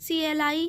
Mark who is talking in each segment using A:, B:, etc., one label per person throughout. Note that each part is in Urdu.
A: CLI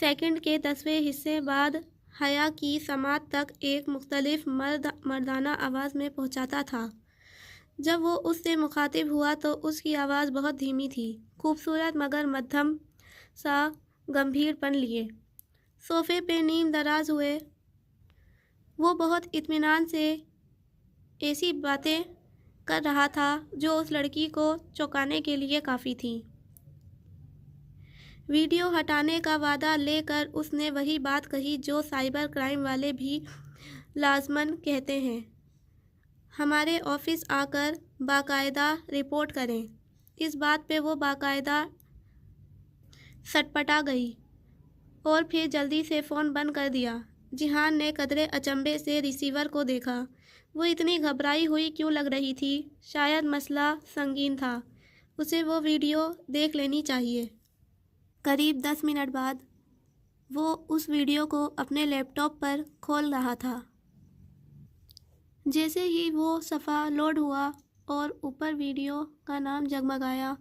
A: سیکنڈ کے 10ویں حصے بعد حیا کی سماعت تک ایک مختلف مردانہ آواز میں پہنچاتا تھا۔ جب وہ اس سے مخاطب ہوا تو اس کی آواز بہت دھیمی تھی، خوبصورت مگر مدھم سا گمبھیر پن لیے۔ صوفے پہ نیم دراز ہوئے وہ بہت اطمینان سے ایسی باتیں کر رہا تھا جو اس لڑکی کو چونکانے کے لیے کافی تھیں۔ ویڈیو ہٹانے کا وعدہ لے کر اس نے وہی بات کہی جو سائبر کرائم والے بھی لازماً کہتے ہیں، ہمارے آفس آ کر باقاعدہ رپورٹ کریں۔ اس بات پہ وہ باقاعدہ سٹپٹا گئی اور پھر جلدی سے فون بند کر دیا۔ جیہان نے قدرے اچنبھے سے ریسیور کو دیکھا۔ وہ اتنی گھبرائی ہوئی کیوں لگ رہی تھی؟ شاید مسئلہ سنگین تھا، اسے وہ ویڈیو دیکھ لینی چاہیے۔ قریب 10 منٹ بعد وہ اس ویڈیو کو اپنے لیپ ٹاپ پر کھول رہا تھا۔ جیسے ہی وہ صفحہ لوڈ ہوا اور اوپر ویڈیو کا نام جگمگایا،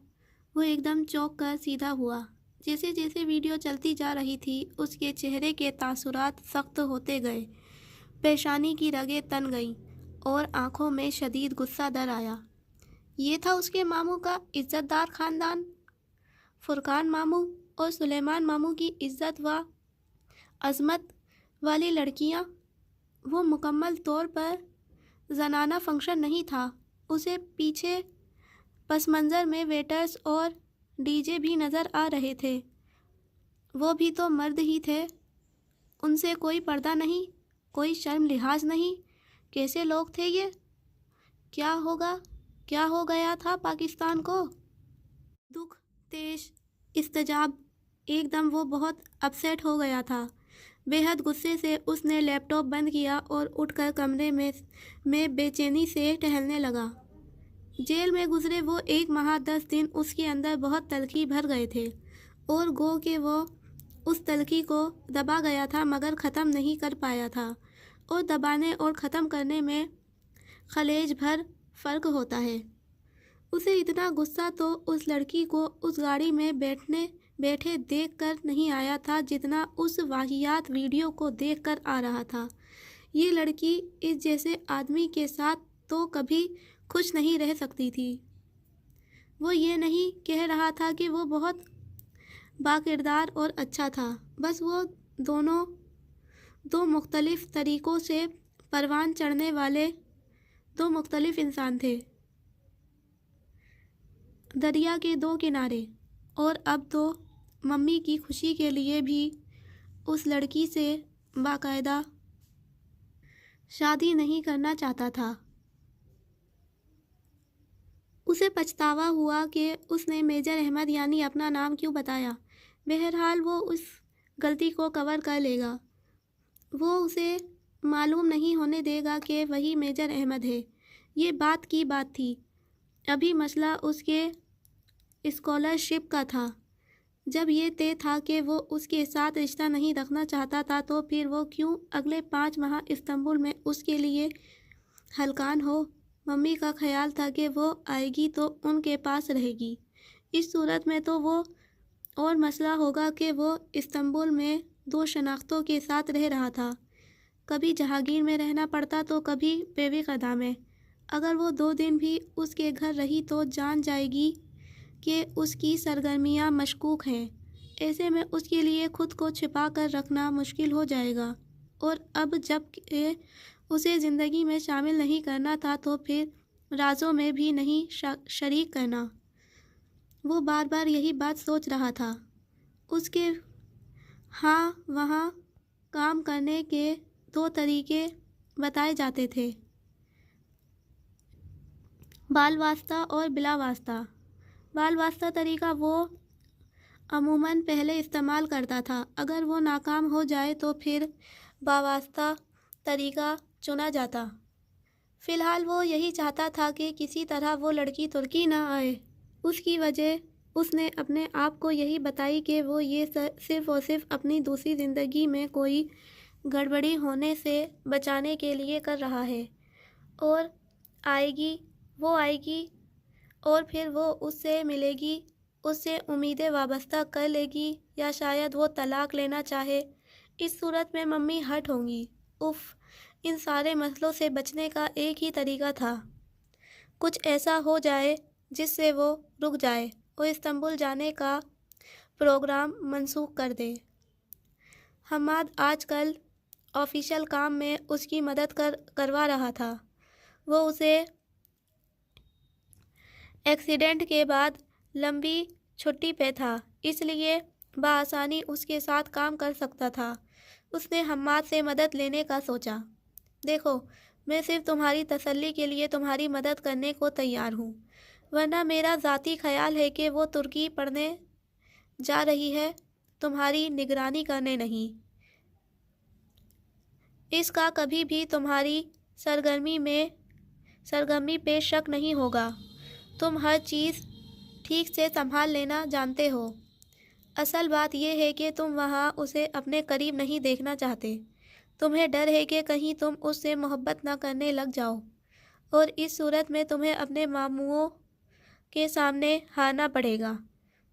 A: وہ ایک دم چونک کر سیدھا ہوا۔ جیسے جیسے ویڈیو چلتی جا رہی تھی اس کے چہرے کے تاثرات سخت ہوتے گئے، پیشانی کی رگیں تن گئیں اور آنکھوں میں شدید غصہ در آیا۔ یہ تھا اس کے ماموں کا عزت دار خاندان، فرقان ماموں اور سلیمان ماموں کی عزت و عظمت والی لڑکیاں۔ وہ مکمل طور پر زنانہ فنکشن نہیں تھا، اسے پیچھے پس منظر میں ویٹرز اور ڈی جے بھی نظر آ رہے تھے۔ وہ بھی تو مرد ہی تھے، ان سے کوئی پردہ نہیں، کوئی شرم لحاظ نہیں۔ کیسے لوگ تھے یہ؟ کیا ہو گیا تھا پاکستان کو؟ دکھ، تیش، اضطجاب، ایک دم وہ بہت اپسیٹ ہو گیا تھا۔ بے حد غصے سے اس نے لیپ ٹاپ بند کیا اور اٹھ کر کمرے میں بے چینی سے ٹہلنے لگا۔ جیل میں گزرے وہ 1 ماہ 10 دن اس کے اندر بہت تلخی بھر گئے تھے، اور گو کہ وہ اس تلخی کو دبا گیا تھا مگر ختم نہیں کر پایا تھا، اور دبانے اور ختم کرنے میں خلیج بھر فرق ہوتا ہے۔ اسے اتنا غصہ تو اس لڑکی کو اس گاڑی میں بیٹھے دیکھ کر نہیں آیا تھا جتنا اس واہیات ویڈیو کو دیکھ کر آ رہا تھا۔ یہ لڑکی اس جیسے آدمی کے ساتھ تو کبھی خوش نہیں رہ سکتی تھی۔ وہ یہ نہیں کہہ رہا تھا کہ وہ بہت باکردار اور اچھا تھا، بس وہ دونوں دو مختلف طریقوں سے پروان چڑھنے والے دو مختلف انسان تھے، دریا کے 2 کنارے۔ اور اب تو ممی کی خوشی کے لیے بھی اس لڑکی سے باقاعدہ شادی نہیں کرنا چاہتا تھا۔ اسے پچھتاوا ہوا کہ اس نے میجر احمد یعنی اپنا نام کیوں بتایا۔ بہرحال وہ اس غلطی کو کور کر لے گا، وہ اسے معلوم نہیں ہونے دے گا کہ وہی میجر احمد ہے۔ یہ بات کی بات تھی، ابھی مسئلہ اس کے اسکالرشپ کا تھا۔ جب یہ طے تھا کہ وہ اس کے ساتھ رشتہ نہیں رکھنا چاہتا تھا تو پھر وہ کیوں اگلے 5 ماہ استنبول میں اس کے لیے ہلکان ہو؟ ممی کا خیال تھا کہ وہ آئے گی تو ان کے پاس رہے گی، اس صورت میں تو وہ اور مسئلہ ہوگا کہ وہ استنبول میں 2 شناختوں کے ساتھ رہ رہا تھا، کبھی جہانگیر میں رہنا پڑتا تو کبھی بیوی قدا میں۔ اگر وہ 2 دن بھی اس کے گھر رہی تو جان جائے گی کہ اس کی سرگرمیاں مشکوک ہیں، ایسے میں اس کے لیے خود کو چھپا کر رکھنا مشکل ہو جائے گا، اور اب جب کہ اسے زندگی میں شامل نہیں کرنا تھا تو پھر رازوں میں بھی نہیں شریک کرنا۔ وہ بار بار یہی بات سوچ رہا تھا۔ اس کے ہاں وہاں کام کرنے کے 2 طریقے بتائے جاتے تھے، بال واسطہ اور بلا واسطہ۔ بال واسطہ طریقہ وہ عموماً پہلے استعمال کرتا تھا، اگر وہ ناکام ہو جائے تو پھر باواسطہ طریقہ چنا جاتا۔ فی الحال وہ یہی چاہتا تھا کہ کسی طرح وہ لڑکی ترکی نہ آئے۔ اس کی وجہ اس نے اپنے آپ کو یہی بتائی کہ وہ یہ صرف اور صرف اپنی دوسری زندگی میں کوئی گڑبڑی ہونے سے بچانے کے لیے کر رہا ہے، اور وہ آئے گی اور پھر وہ اس سے ملے گی اس سے امیدیں وابستہ کر لے گی یا شاید وہ طلاق لینا چاہے۔ اس صورت میں ممی ہرٹ ہوں گی۔ اف، ان سارے مسئلوں سے بچنے کا ایک ہی طریقہ تھا، کچھ ایسا ہو جائے جس سے وہ رک جائے اور استنبول جانے کا پروگرام منسوخ کر دے۔ حماد آج کل آفیشل کام میں اس کی مدد کروا رہا تھا۔ وہ اسے ایکسیڈنٹ کے بعد لمبی چھٹی پہ تھا، اس لیے بآسانی اس کے ساتھ کام کر سکتا تھا۔ اس نے حماد سے مدد لینے کا سوچا۔ دیکھو، میں صرف تمہاری تسلی کے لیے تمہاری مدد کرنے کو تیار ہوں، ورنہ میرا ذاتی خیال ہے کہ وہ ترکی پڑھنے جا رہی ہے، تمہاری نگرانی کرنے نہیں۔ اس کا کبھی بھی تمہاری سرگرمی پہ شک نہیں ہوگا۔ تم ہر چیز ٹھیک سے سنبھال لینا جانتے ہو۔ اصل بات یہ ہے کہ تم وہاں اسے اپنے قریب نہیں دیکھنا چاہتے۔ تمہیں ڈر ہے کہ کہیں تم اس سے محبت نہ کرنے لگ جاؤ، اور اس صورت میں تمہیں اپنے ماموں کے سامنے ہارنا پڑے گا۔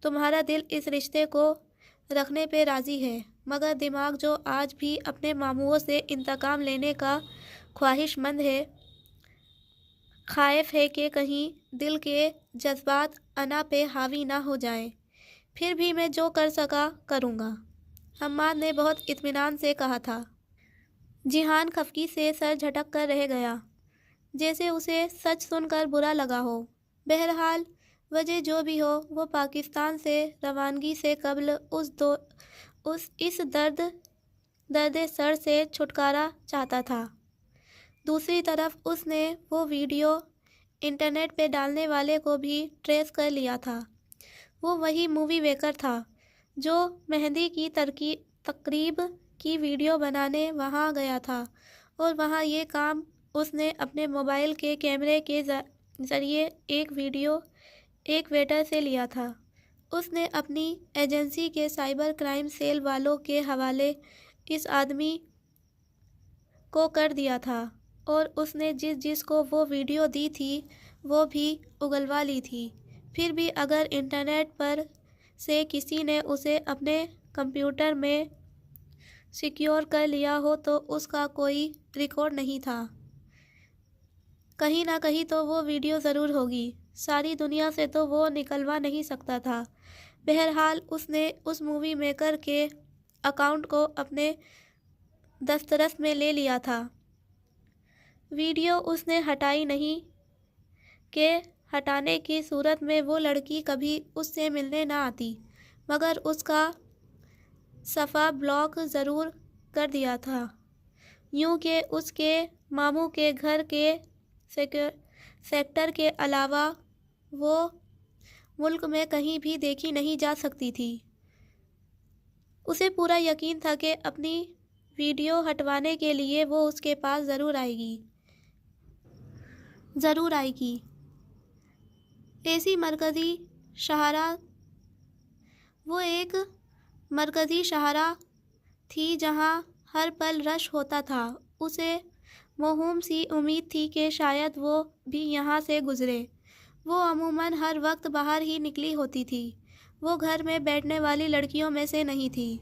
A: تمہارا دل اس رشتے کو رکھنے پہ راضی ہے، مگر دماغ جو آج بھی اپنے ماموں سے انتقام لینے کا خواہش مند ہے، خائف ہے کہ کہیں دل کے جذبات انا پہ حاوی نہ ہو جائیں۔ پھر بھی میں جو کر سکا کروں گا، حماد نے بہت اطمینان سے کہا تھا۔ جیہان خفگی سے سر جھٹک کر رہ گیا، جیسے اسے سچ سن کر برا لگا ہو۔ بہرحال وجہ جو بھی ہو، وہ پاکستان سے روانگی سے قبل اس درد سر سے چھٹکارا چاہتا تھا۔ دوسری طرف اس نے وہ ویڈیو انٹرنیٹ پہ ڈالنے والے کو بھی ٹریس کر لیا تھا۔ وہ وہی مووی میکر تھا جو مہندی کی تقریب کی ویڈیو بنانے وہاں گیا تھا، اور وہاں یہ کام اس نے اپنے موبائل کے کیمرے کے ذریعے ایک ویٹر سے لیا تھا۔ اس نے اپنی ایجنسی کے سائبر کرائم سیل والوں کے حوالے اس آدمی کو کر دیا تھا، اور اس نے جس کو وہ ویڈیو دی تھی وہ بھی اگلوا لی تھی۔ پھر بھی اگر انٹرنیٹ پر سے کسی نے اسے اپنے کمپیوٹر میں سیکیور کر لیا ہو تو اس کا کوئی ریکارڈ نہیں تھا۔ کہیں نہ کہیں تو وہ ویڈیو ضرور ہوگی، ساری دنیا سے تو وہ نکلوا نہیں سکتا تھا۔ بہرحال اس نے اس مووی میکر کے اکاؤنٹ کو اپنے دسترس میں لے لیا تھا۔ ویڈیو اس نے ہٹائی نہیں کہ ہٹانے کی صورت میں وہ لڑکی کبھی اس سے ملنے نہ آتی، مگر اس کا صفحہ بلاک ضرور کر دیا تھا، یوں کہ اس کے ماموں کے گھر کے سیکٹر کے علاوہ وہ ملک میں کہیں بھی دیکھی نہیں جا سکتی تھی۔ اسے پورا یقین تھا کہ اپنی ویڈیو ہٹوانے کے لیے وہ اس کے پاس ضرور آئے گی۔ وہ ایک مرکزی شاہراہ تھی جہاں ہر پل رش ہوتا تھا۔ اسے موہوم سی امید تھی کہ شاید وہ بھی یہاں سے گزرے۔ وہ عموماً ہر وقت باہر ہی نکلی ہوتی تھی۔ وہ گھر میں بیٹھنے والی لڑکیوں میں سے نہیں تھی۔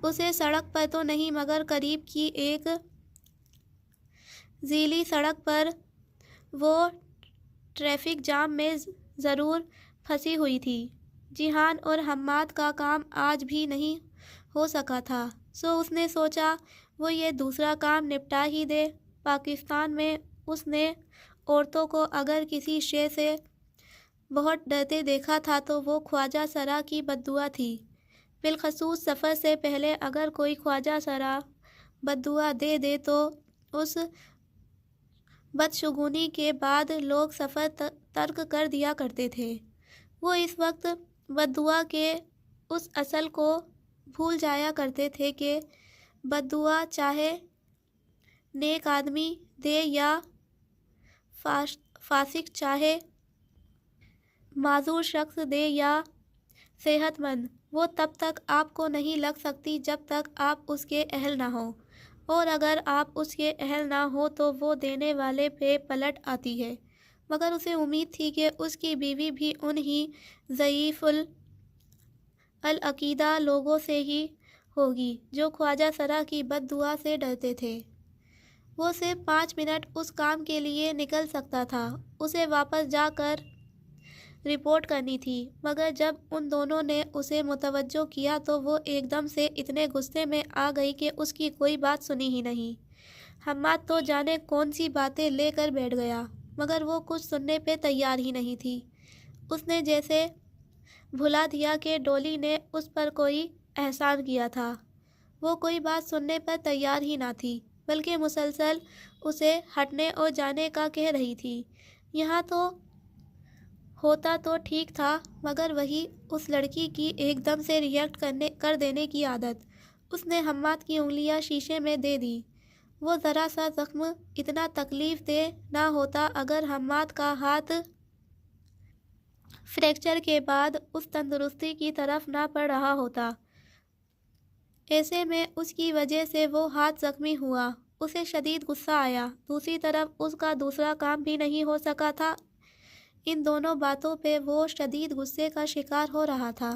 A: اسے سڑک پر تو نہیں مگر قریب کی ایک ذیلی سڑک پر وہ ٹریفک جام میں ضرور پھنسی ہوئی تھی۔ جیہان اور حماد کا کام آج بھی نہیں ہو سکا تھا، سو اس نے سوچا وہ یہ دوسرا کام نپٹا ہی دے۔ پاکستان میں اس نے عورتوں کو اگر کسی شے سے بہت ڈرتے دیکھا تھا تو وہ خواجہ سرا کی بددعا تھی۔ بالخصوص سفر سے پہلے اگر کوئی خواجہ سرا بددعا دے دے تو اس بدشگونی کے بعد لوگ سفر ترک کر دیا کرتے تھے۔ وہ اس وقت بددعا کے اس اصل کو بھول جایا کرتے تھے کہ بددعا چاہے نیک آدمی دے یا فاسق، چاہے معذور شخص دے یا صحت مند، وہ تب تک آپ کو نہیں لگ سکتی جب تک آپ اس کے اہل نہ ہوں، اور اگر آپ اس کے اہل نہ ہو تو وہ دینے والے پہ پلٹ آتی ہے۔ مگر اسے امید تھی کہ اس کی بیوی بھی انہی ضعیف العقیدہ لوگوں سے ہی ہوگی جو خواجہ سرا کی بد دعا سے ڈرتے تھے۔ وہ صرف 5 منٹ اس کام کے لیے نکل سکتا تھا، اسے واپس جا کر رپورٹ کرنی تھی، مگر جب ان دونوں نے اسے متوجہ کیا تو وہ ایک دم سے اتنے غصے میں آ گئی کہ اس کی کوئی بات سنی ہی نہیں۔ حماد تو جانے کون سی باتیں لے کر بیٹھ گیا، مگر وہ کچھ سننے پہ تیار ہی نہیں تھی۔ اس نے جیسے بھلا دیا کہ ڈولی نے اس پر کوئی احسان کیا تھا۔ وہ کوئی بات سننے پر تیار ہی نہ تھی، بلکہ مسلسل اسے ہٹنے اور جانے کا کہہ رہی تھی۔ یہاں تو ہوتا تو ٹھیک تھا، مگر وہی اس لڑکی کی ایک دم سے ریئیکٹ کر دینے کی عادت۔ اس نے حماد کی انگلیاں شیشے میں دے دی۔ وہ ذرا سا زخم اتنا تکلیف دہ نہ ہوتا اگر حماد کا ہاتھ فریکچر کے بعد اس تندرستی کی طرف نہ پڑ رہا ہوتا۔ ایسے میں اس کی وجہ سے وہ ہاتھ زخمی ہوا۔ اسے شدید غصہ آیا۔ دوسری طرف اس کا دوسرا کام بھی نہیں ہو سکا تھا۔ ان دونوں باتوں پہ وہ شدید غصے کا شکار ہو رہا تھا۔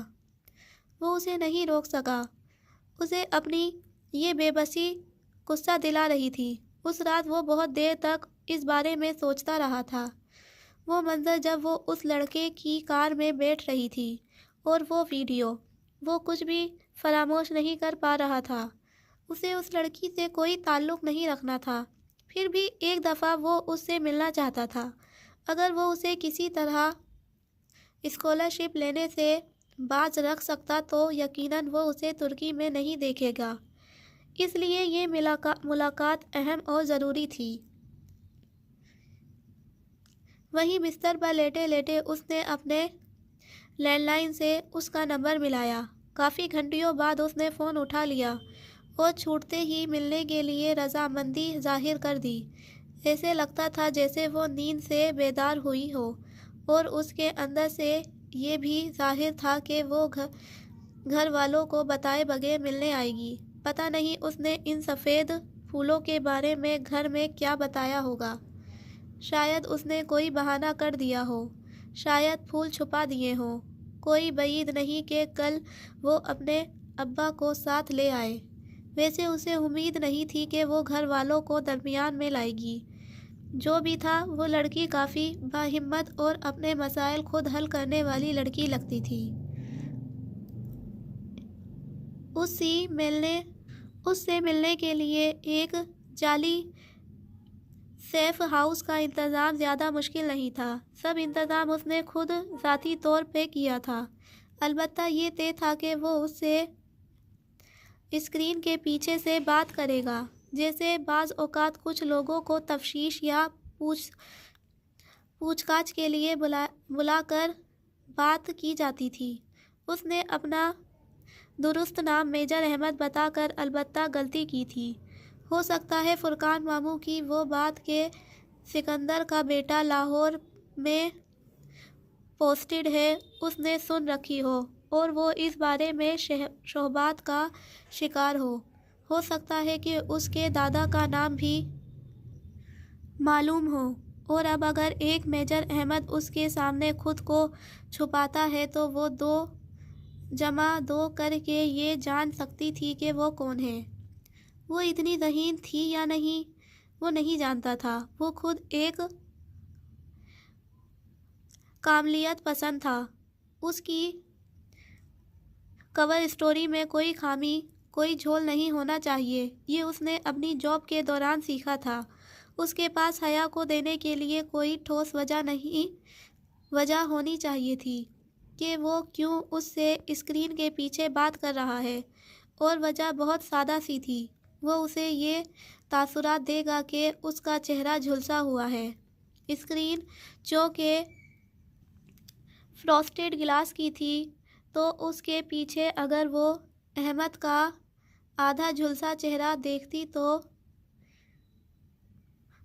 A: وہ اسے نہیں روک سکا۔ اسے اپنی یہ بے بسی غصہ دلا رہی تھی۔ اس رات وہ بہت دیر تک اس بارے میں سوچتا رہا تھا۔ وہ منظر جب وہ اس لڑکے کی کار میں بیٹھ رہی تھی اور وہ ویڈیو، وہ کچھ بھی فراموش نہیں کر پا رہا تھا۔ اسے اس لڑکی سے کوئی تعلق نہیں رکھنا تھا، پھر بھی ایک دفعہ وہ اس سے ملنا چاہتا تھا۔ اگر وہ اسے کسی طرح اسکالرشپ لینے سے باز رکھ سکتا تو یقیناً وہ اسے ترکی میں نہیں دیکھے گا، اس لیے یہ ملاقات اہم اور ضروری تھی۔ وہیں بستر پر لیٹے لیٹے اس نے اپنے لینڈ لائن سے اس کا نمبر ملایا۔ کافی گھنٹیوں بعد اس نے فون اٹھا لیا اور چھوٹتے ہی ملنے کے لیے رضامندی ظاہر کر دی۔ ایسے لگتا تھا جیسے وہ نیند سے بیدار ہوئی ہو، اور اس کے اندر سے یہ بھی ظاہر تھا کہ وہ گھر والوں کو بتائے بغیر ملنے آئے گی۔ پتہ نہیں اس نے ان سفید پھولوں کے بارے میں گھر میں کیا بتایا ہوگا۔ شاید اس نے کوئی بہانہ کر دیا ہو، شاید پھول چھپا دیے ہوں۔ کوئی بعید نہیں کہ کل وہ اپنے ابا کو ساتھ لے آئے۔ ویسے اسے امید نہیں تھی کہ وہ گھر والوں کو درمیان میں لائے گی۔ جو بھی تھا، وہ لڑکی کافی باہمت اور اپنے مسائل خود حل کرنے والی لڑکی لگتی تھی۔ اس سے ملنے کے لیے ایک جعلی سیف ہاؤس کا انتظام زیادہ مشکل نہیں تھا۔ سب انتظام اس نے خود ذاتی طور پہ کیا تھا۔ البتہ یہ طے تھا کہ وہ اس سے اسکرین کے پیچھے سے بات کرے گا، جیسے بعض اوقات کچھ لوگوں کو تفتیش یا پوچھ گچھ کے لیے بلا کر بات کی جاتی تھی۔ اس نے اپنا درست نام میجر احمد بتا کر البتہ غلطی کی تھی۔ ہو سکتا ہے فرقان ماموں کی وہ بات کہ سکندر کا بیٹا لاہور میں پوسٹڈ ہے اس نے سن رکھی ہو، اور وہ اس بارے میں شبہات کا شکار ہو۔ ہو سکتا ہے کہ اس کے دادا کا نام بھی معلوم ہو، اور اب اگر ایک میجر احمد اس کے سامنے خود کو چھپاتا ہے تو وہ 2 + 2 کر کے یہ جان سکتی تھی کہ وہ کون ہے۔ وہ اتنی ذہین تھی یا نہیں، وہ نہیں جانتا تھا۔ وہ خود ایک کاملیت پسند تھا۔ اس کی کور سٹوری میں کوئی خامی، کوئی جھول نہیں ہونا چاہیے۔ یہ اس نے اپنی جاب کے دوران سیکھا تھا۔ اس کے پاس حیا کو دینے کے لیے کوئی ٹھوس وجہ ہونی چاہیے تھی کہ وہ کیوں اس سے اسکرین کے پیچھے بات کر رہا ہے، اور وجہ بہت سادہ سی تھی۔ وہ اسے یہ تاثرات دے گا کہ اس کا چہرہ جھلسا ہوا ہے۔ اسکرین چونکہ فراسٹڈ گلاس کی تھی تو اس کے پیچھے اگر وہ احمد کا آدھا جھلسا چہرہ دیکھتی تو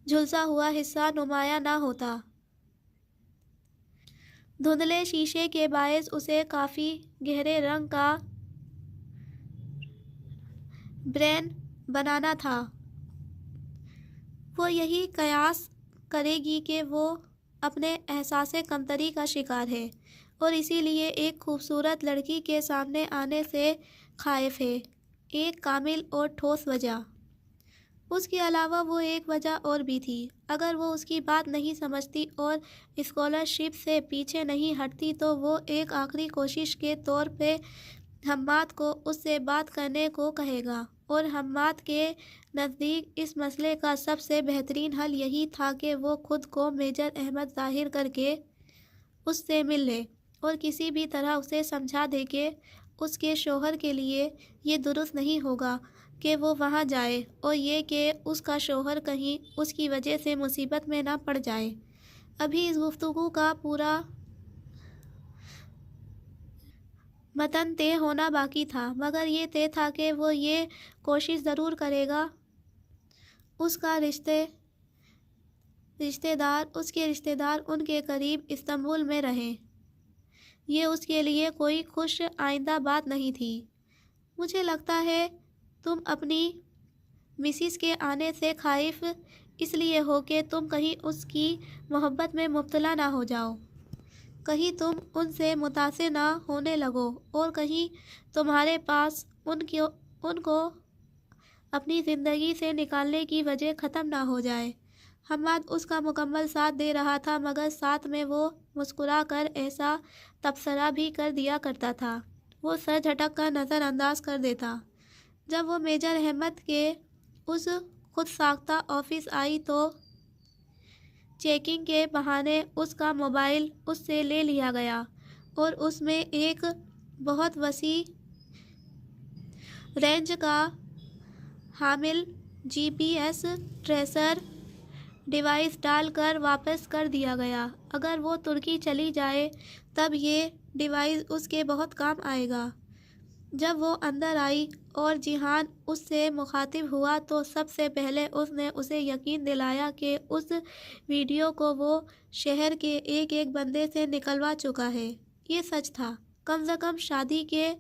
A: جھلسا ہوا حصہ نمایاں نہ ہوتا۔ دھندلے شیشے کے باعث اسے کافی گہرے رنگ کا برین بنانا تھا۔ وہ یہی قیاس کرے گی کہ وہ اپنے احساس کمتری کا شکار ہے اور اسی لیے ایک خوبصورت لڑکی کے سامنے آنے سے خائف ہے۔ ایک کامل اور ٹھوس وجہ۔ اس کے علاوہ وہ ایک وجہ اور بھی تھی۔ اگر وہ اس کی بات نہیں سمجھتی اور اسکالرشپ سے پیچھے نہیں ہٹتی تو وہ ایک آخری کوشش کے طور پہ حماد کو اس سے بات کرنے کو کہے گا، اور حماد کے نزدیک اس مسئلے کا سب سے بہترین حل یہی تھا کہ وہ خود کو میجر احمد ظاہر کر کے اس سے مل لے اور کسی بھی طرح اسے سمجھا دے کہ اس کے شوہر کے لیے یہ درست نہیں ہوگا کہ وہ وہاں جائے، اور یہ کہ اس کا شوہر کہیں اس کی وجہ سے مصیبت میں نہ پڑ جائے۔ ابھی اس گفتگو کا پورا متن طے ہونا باقی تھا، مگر یہ طے تھا کہ وہ یہ کوشش ضرور کرے گا اس کے رشتہ دار ان کے قریب استنبول میں رہیں۔ یہ اس کے لیے کوئی خوش آئندہ بات نہیں تھی۔ مجھے لگتا ہے تم اپنی مسز کے آنے سے خائف اس لیے ہو کہ تم کہیں اس کی محبت میں مبتلا نہ ہو جاؤ، کہیں تم ان سے متاثر نہ ہونے لگو، اور کہیں تمہارے پاس ان کو اپنی زندگی سے نکالنے کی وجہ ختم نہ ہو جائے۔ حماد اس کا مکمل ساتھ دے رہا تھا، مگر ساتھ میں وہ مسکرا کر ایسا تبصرہ بھی کر دیا کرتا تھا۔ وہ سر جھٹک کر نظر انداز کر دیتا۔ جب وہ میجر احمد کے اس خود ساختہ آفس آئی تو چیکنگ کے بہانے اس کا موبائل اس سے لے لیا گیا اور اس میں ایک بہت وسیع رینج کا حامل GPS ٹریسر ڈیوائس ڈال کر واپس کر دیا گیا۔ اگر وہ ترکی چلی جائے تب یہ ڈیوائس اس کے بہت کام آئے گا۔ جب وہ اندر آئی اور جیہان اس سے مخاطب ہوا تو سب سے پہلے اس نے اسے یقین دلایا کہ اس ویڈیو کو وہ شہر کے ایک ایک بندے سے نکلوا چکا ہے۔ یہ سچ تھا۔ کم سے کم شادی کے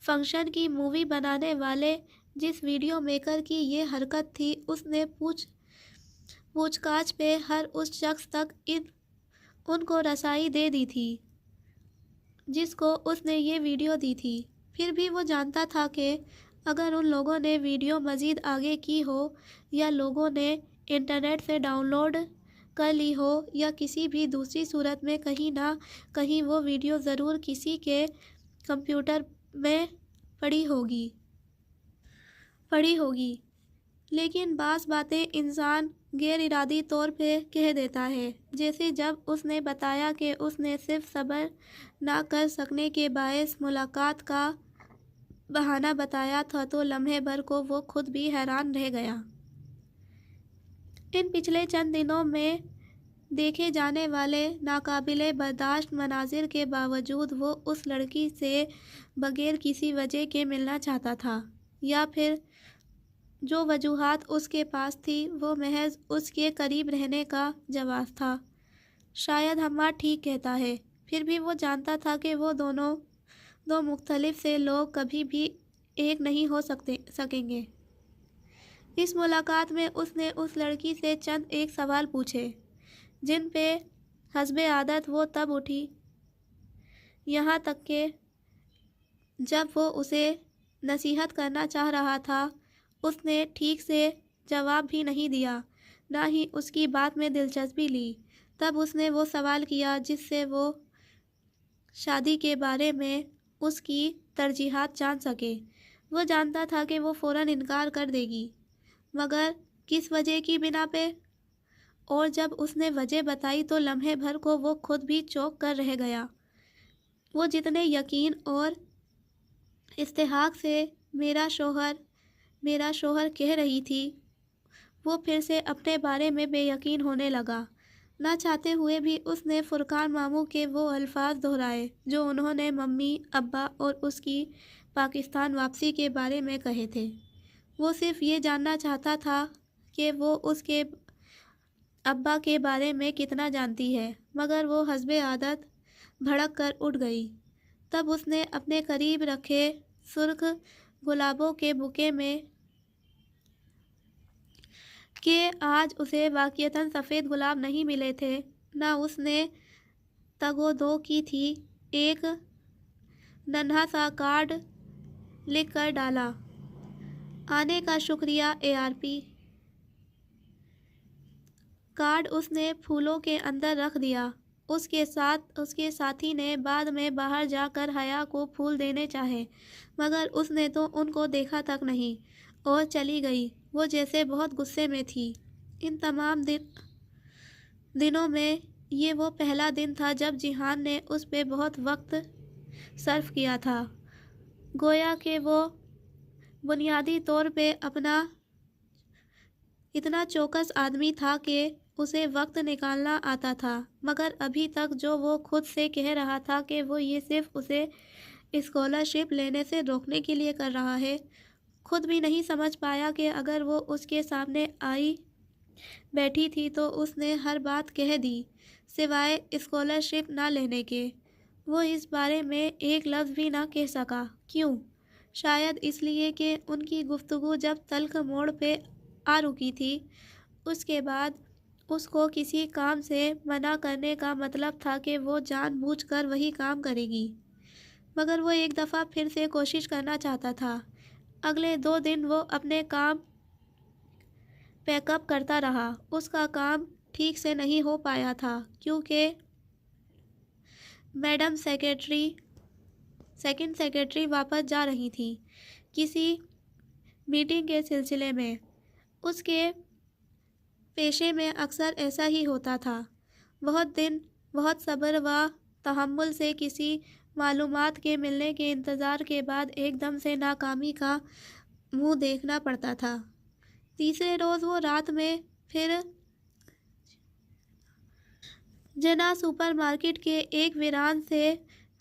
A: فنکشن کی مووی بنانے والے جس ویڈیو میکر کی یہ حرکت تھی، اس نے پوچھ گچھ پہ ہر اس شخص تک ان کو رسائی دے دی تھی جس کو اس نے یہ ویڈیو دی تھی۔ پھر بھی وہ جانتا تھا کہ اگر ان لوگوں نے ویڈیو مزید آگے کی ہو یا لوگوں نے انٹرنیٹ سے ڈاؤن لوڈ کر لی ہو یا کسی بھی دوسری صورت میں کہیں نہ کہیں وہ ویڈیو ضرور کسی کے کمپیوٹر میں پڑی ہوگی۔ لیکن بعض باتیں انسان غیر ارادی طور پہ کہہ دیتا ہے، جیسے جب اس نے بتایا کہ اس نے صرف صبر نہ کر سکنے کے باعث ملاقات کا بہانہ بتایا تھا تو لمحے بھر کو وہ خود بھی حیران رہ گیا۔ ان پچھلے چند دنوں میں دیکھے جانے والے ناقابل برداشت مناظر کے باوجود وہ اس لڑکی سے بغیر کسی وجہ کے ملنا چاہتا تھا، یا پھر جو وجوہات اس کے پاس تھی وہ محض اس کے قریب رہنے کا جواز تھا۔ شاید حماد ٹھیک کہتا ہے۔ پھر بھی وہ جانتا تھا کہ وہ دو مختلف سے لوگ کبھی بھی ایک نہیں ہو سکیں گے۔ اس ملاقات میں اس نے اس لڑکی سے چند ایک سوال پوچھے جن پہ حسب عادت وہ تب اٹھی، یہاں تک کہ جب وہ اسے نصیحت کرنا چاہ رہا تھا اس نے ٹھیک سے جواب بھی نہیں دیا، نہ ہی اس کی بات میں دلچسپی لی۔ تب اس نے وہ سوال کیا جس سے وہ شادی کے بارے میں اس کی ترجیحات جان سکے۔ وہ جانتا تھا کہ وہ فوراً انکار کر دے گی، مگر کس وجہ کی بنا پہ؟ اور جب اس نے وجہ بتائی تو لمحے بھر کو وہ خود بھی چونک کر رہ گیا۔ وہ جتنے یقین اور استحقاق سے میرا شوہر کہہ رہی تھی، وہ پھر سے اپنے بارے میں بے یقین ہونے لگا۔ نہ چاہتے ہوئے بھی اس نے فرقان ماموں کے وہ الفاظ دہرائے جو انہوں نے ممی، ابا اور اس کی پاکستان واپسی کے بارے میں کہے تھے۔ وہ صرف یہ جاننا چاہتا تھا کہ وہ اس کے ابا کے بارے میں کتنا جانتی ہے، مگر وہ حسب عادت بھڑک کر اٹھ گئی۔ تب اس نے اپنے قریب رکھے سرخ گلابوں کے بوکے میں کہ آج اسے واقعتاً سفید گلاب نہیں ملے تھے، نہ اس نے تگو دو کی تھی۔ ایک ننھا سا کارڈ لکھ کر ڈالا، آنے کا شکریہ ARP۔ کارڈ اس نے پھولوں کے اندر رکھ دیا۔ اس کے ساتھی نے بعد میں باہر جا کر حیا کو پھول دینے چاہے، مگر اس نے تو ان کو دیکھا تک نہیں اور چلی گئی۔ وہ جیسے بہت غصے میں تھی۔ ان تمام دنوں میں یہ وہ پہلا دن تھا جب جیہان نے اس پہ بہت وقت صرف کیا تھا، گویا کہ وہ بنیادی طور پہ اتنا چوکس آدمی تھا کہ اسے وقت نکالنا آتا تھا، مگر ابھی تک جو وہ خود سے کہہ رہا تھا کہ وہ یہ صرف اسے اسکالرشپ لینے سے روکنے کے لیے کر رہا ہے، خود بھی نہیں سمجھ پایا کہ اگر وہ اس کے سامنے آئی بیٹھی تھی تو اس نے ہر بات کہہ دی سوائے اسکالرشپ نہ لینے کے۔ وہ اس بارے میں ایک لفظ بھی نہ کہہ سکا۔ کیوں؟ شاید اس لیے کہ ان کی گفتگو جب تلخ موڑ پہ آ رکی تھی، اس کے بعد اس کو کسی کام سے منع کرنے کا مطلب تھا کہ وہ جان بوجھ کر وہی کام کرے گی، مگر وہ ایک دفعہ پھر سے کوشش کرنا چاہتا تھا۔ اگلے 2 دن وہ اپنے کام پیک اپ کرتا رہا۔ اس کا کام ٹھیک سے نہیں ہو پایا تھا کیونکہ میڈم سیکنڈ سیکرٹری واپس جا رہی تھیں کسی میٹنگ کے سلسلے میں۔ اس کے پیشے میں اکثر ایسا ہی ہوتا تھا۔ بہت دن بہت صبر و تحمل سے کسی معلومات کے ملنے کے انتظار کے بعد ایک دم سے ناکامی کا منہ دیکھنا پڑتا تھا۔ تیسرے روز وہ رات میں پھر جنا سپر مارکیٹ کے ایک ویران سے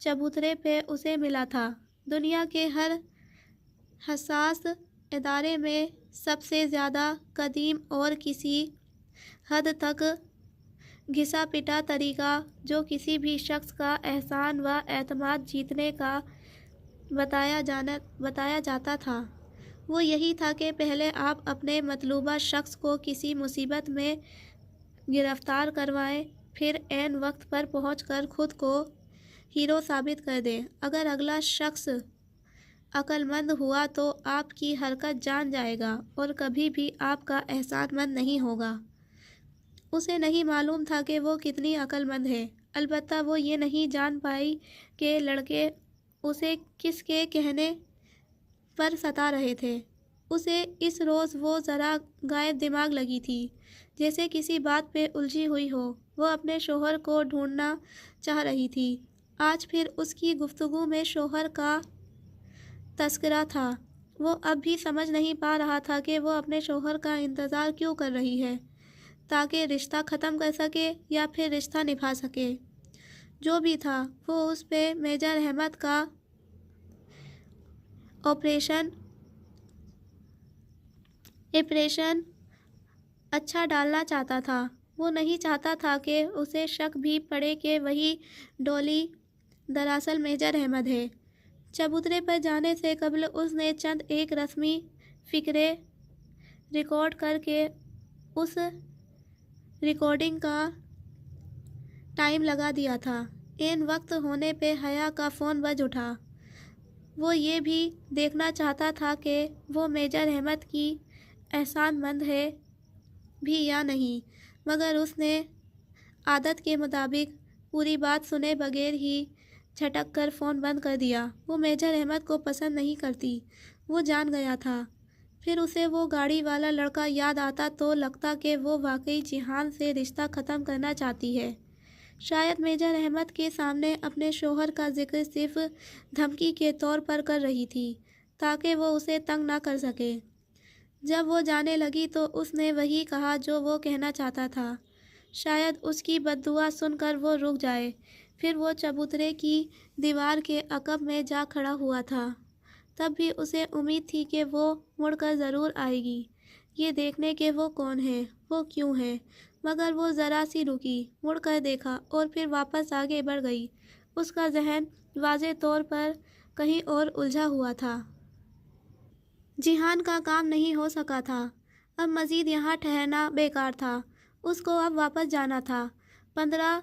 A: چبوترے پہ اسے ملا تھا۔ دنیا کے ہر حساس ادارے میں سب سے زیادہ قدیم اور کسی حد تک گھسا پٹا طریقہ جو کسی بھی شخص کا احسان و اعتماد جیتنے کا بتایا جاتا تھا، وہ یہی تھا کہ پہلے آپ اپنے مطلوبہ شخص کو کسی مصیبت میں گرفتار کروائیں، پھر عین وقت پر پہنچ کر خود کو ہیرو ثابت کر دیں۔ اگر اگلا شخص عقل مند ہوا تو آپ کی حرکت جان جائے گا اور کبھی بھی آپ کا احسان مند نہیں ہوگا۔ اسے نہیں معلوم تھا کہ وہ کتنی عقل مند ہے، البتہ وہ یہ نہیں جان پائی کہ لڑکے اسے کس کے کہنے پر ستا رہے تھے۔ اسے اس روز وہ ذرا غائب دماغ لگی تھی، جیسے کسی بات پہ الجھی ہوئی ہو۔ وہ اپنے شوہر کو ڈھونڈنا چاہ رہی تھی۔ آج پھر اس کی گفتگو میں شوہر کا تذکرہ تھا۔ وہ اب بھی سمجھ نہیں پا رہا تھا کہ وہ اپنے شوہر کا انتظار کیوں کر رہی ہے، تاکہ رشتہ ختم کر سکے یا پھر رشتہ نبھا سکے۔ جو بھی تھا، وہ اس پہ میجر احمد کا آپریشن اچھا ڈالنا چاہتا تھا۔ وہ نہیں چاہتا تھا کہ اسے شک بھی پڑے کہ وہی ڈولی دراصل میجر احمد ہے۔ چبوترے پر جانے سے قبل اس نے چند ایک رسمی فقرے ریکارڈ کر کے اس ریکارڈنگ کا ٹائم لگا دیا تھا۔ عین وقت ہونے پہ حیا کا فون بج اٹھا۔ وہ یہ بھی دیکھنا چاہتا تھا کہ وہ میجر احمد کی احسان مند ہے بھی یا نہیں، مگر اس نے عادت کے مطابق پوری بات سنے بغیر ہی جھٹک کر فون بند کر دیا۔ وہ میجر احمد کو پسند نہیں کرتی، وہ جان گیا تھا۔ پھر اسے وہ گاڑی والا لڑکا یاد آتا تو لگتا کہ وہ واقعی جیہان سے رشتہ ختم کرنا چاہتی ہے۔ شاید میجر احمد کے سامنے اپنے شوہر کا ذکر صرف دھمکی کے طور پر کر رہی تھی تاکہ وہ اسے تنگ نہ کر سکے۔ جب وہ جانے لگی تو اس نے وہی کہا جو وہ کہنا چاہتا تھا۔ شاید اس کی بد دعا سن کر وہ رک جائے۔ پھر وہ چبوترے کی دیوار کے عقب میں جا کھڑا ہوا تھا۔ تب بھی اسے امید تھی کہ وہ مڑ کر ضرور آئے گی، یہ دیکھنے کہ وہ کون ہے، وہ کیوں ہے، مگر وہ ذرا سی رکی، مڑ کر دیکھا اور پھر واپس آگے بڑھ گئی۔ اس کا ذہن واضح طور پر کہیں اور الجھا ہوا تھا۔ جیہان کا کام نہیں ہو سکا تھا، اب مزید یہاں ٹھہرنا بیکار تھا۔ اس کو اب واپس جانا تھا۔ 15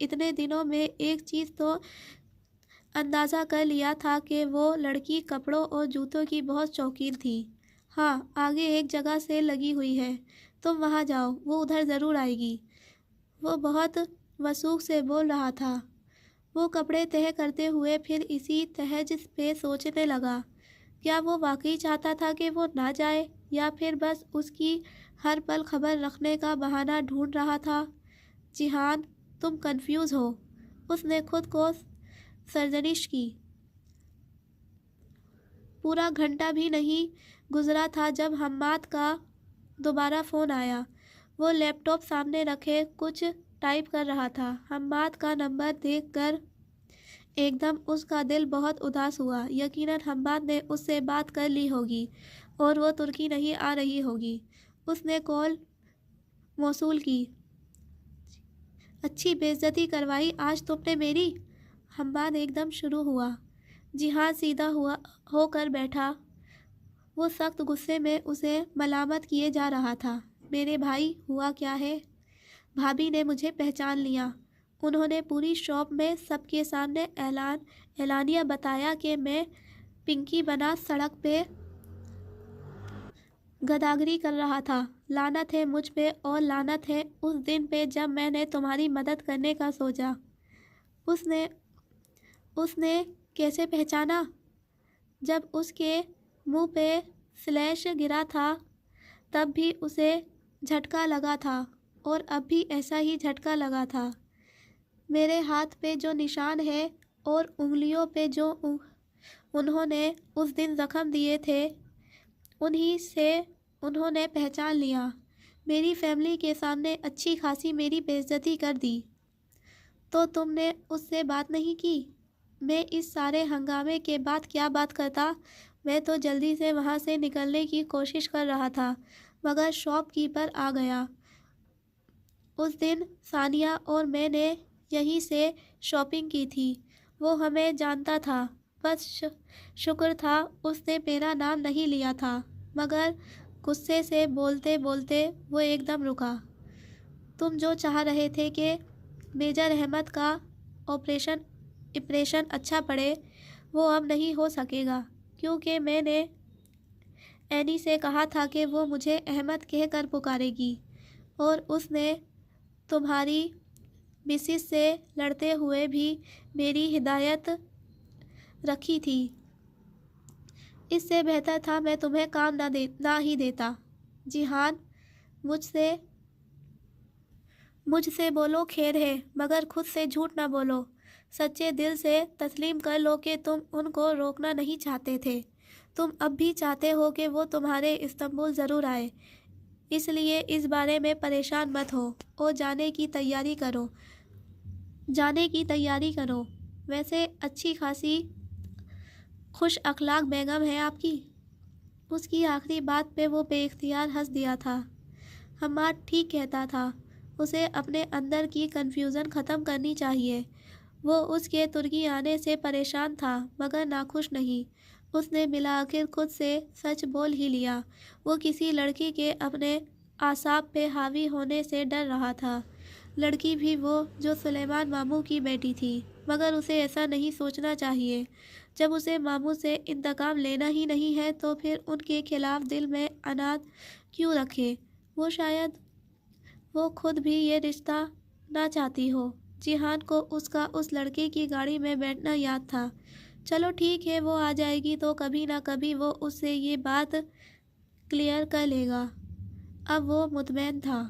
A: اتنے دنوں میں ایک چیز تو اندازہ کر لیا تھا کہ وہ لڑکی کپڑوں اور جوتوں کی بہت شوقین تھی۔ ہاں، آگے ایک جگہ سیل لگی ہوئی ہے، تم وہاں جاؤ، وہ ادھر ضرور آئے گی۔ وہ بہت وثوق سے بول رہا تھا۔ وہ کپڑے تہہ کرتے ہوئے پھر اسی تہج پہ سوچنے لگا، کیا وہ واقعی چاہتا تھا کہ وہ نہ جائے، یا پھر بس اس کی ہر پل خبر رکھنے کا بہانہ ڈھونڈ رہا تھا؟ جیہان، تم کنفیوز ہو، اس نے خود کو سرزنش کی۔ پورا گھنٹہ بھی نہیں گزرا تھا جب حماد کا دوبارہ فون آیا۔ وہ لیپ ٹاپ سامنے رکھے کچھ ٹائپ کر رہا تھا۔ حماد کا نمبر دیکھ کر ایک دم اس کا دل بہت اداس ہوا۔ یقیناً حماد نے اس سے بات کر لی ہوگی اور وہ ترکی نہیں آ رہی ہوگی۔ اس نے کال موصول کی۔ اچھی بے عزتی کروائی آج تم نے میری؟ حماد ایک دم شروع ہوا۔ جیہان سیدھا ہو کر بیٹھا۔ وہ سخت غصے میں اسے ملامت کیے جا رہا تھا۔ میرے بھائی، ہوا کیا ہے؟ بھابھی نے مجھے پہچان لیا۔ انہوں نے پوری شاپ میں سب کے سامنے اعلانیہ بتایا کہ میں پنکی بنا سڑک پہ گداگری کر رہا تھا۔ لعنت ہے مجھ پہ اور لعنت ہے اس دن پہ جب میں نے تمہاری مدد کرنے کا سوچا۔ اس نے کیسے پہچانا؟ جب اس کے منہ پہ سلیش گرا تھا تب بھی اسے جھٹکا لگا تھا اور اب بھی ایسا ہی جھٹکا لگا تھا۔ میرے ہاتھ پہ جو نشان ہے اور انگلیوں پہ جو انہوں نے اس دن زخم دیے تھے، انہی سے انہوں نے پہچان لیا۔ میری فیملی کے سامنے اچھی خاصی میری بے عزتی کر دی۔ تو تم نے اس سے بات نہیں کی؟ میں اس سارے ہنگامے کے بعد کیا بات کرتا؟ میں تو جلدی سے وہاں سے نکلنے کی کوشش کر رہا تھا مگر شاپ کیپر آ گیا۔ اس دن ثانیہ اور میں نے یہیں سے شاپنگ کی تھی۔ وہ ہمیں جانتا تھا، بس شکر تھا اس نے میرا نام نہیں لیا تھا۔ مگر غصے سے بولتے بولتے وہ ایک دم رکا۔ تم جو چاہ رہے تھے کہ میجر احمد کا آپریشن اچھا پڑے، وہ اب نہیں ہو سکے گا، کیونکہ میں نے اینی سے کہا تھا کہ وہ مجھے احمد کہہ کر پکارے گی، اور اس نے تمہاری مسز سے لڑتے ہوئے بھی میری ہدایت رکھی تھی۔ اس سے بہتر تھا میں تمہیں کام نہ ہی دیتا۔ جیہان، مجھ سے بولو خیر ہے، مگر خود سے جھوٹ نہ بولو۔ سچے دل سے تسلیم کر لو کہ تم ان کو روکنا نہیں چاہتے تھے۔ تم اب بھی چاہتے ہو کہ وہ تمہارے استنبول ضرور آئے، اس لیے اس بارے میں پریشان مت ہو اور جانے کی تیاری کرو۔ ویسے اچھی خاصی خوش اخلاق بیگم ہے آپ کی۔ اس کی آخری بات پہ وہ بے اختیار ہنس دیا تھا۔ حماد ٹھیک کہتا تھا، اسے اپنے اندر کی کنفیوژن ختم کرنی چاہیے۔ وہ اس کے ترکی آنے سے پریشان تھا مگر ناخوش نہیں۔ اس نے بالآخر خود سے سچ بول ہی لیا۔ وہ کسی لڑکی کے اپنے اعصاب پہ حاوی ہونے سے ڈر رہا تھا، لڑکی بھی وہ جو سلیمان ماموں کی بیٹی تھی۔ مگر اسے ایسا نہیں سوچنا چاہیے۔ جب اسے ماموں سے انتقام لینا ہی نہیں ہے تو پھر ان کے خلاف دل میں عناد کیوں رکھے؟ شاید وہ خود بھی یہ رشتہ نہ چاہتی ہو۔ جیہان کو اس لڑکے کی گاڑی میں بیٹھنا یاد تھا۔ چلو ٹھیک ہے، وہ آ جائے گی تو کبھی نہ کبھی وہ اس سے یہ بات کلیئر کر لے گا۔ اب وہ مطمئن تھا۔